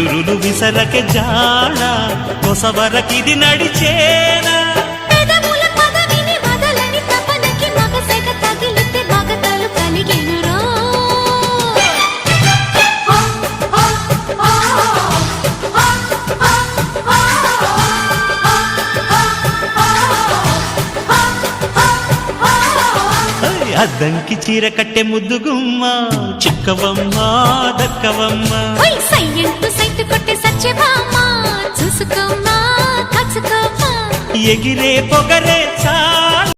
విసురులు విసరకే జాడ కొసవరకిది నడిచేనా అద్దంకి చీర కట్టె ముద్దుగుమ్మ చిక్కవమ్మ దక్కవమ్మ సైట్ కొట్టే సత్యభామ చూసుకోమ్మా కాచుకోమ్మా ఎగిరే పొగరే చా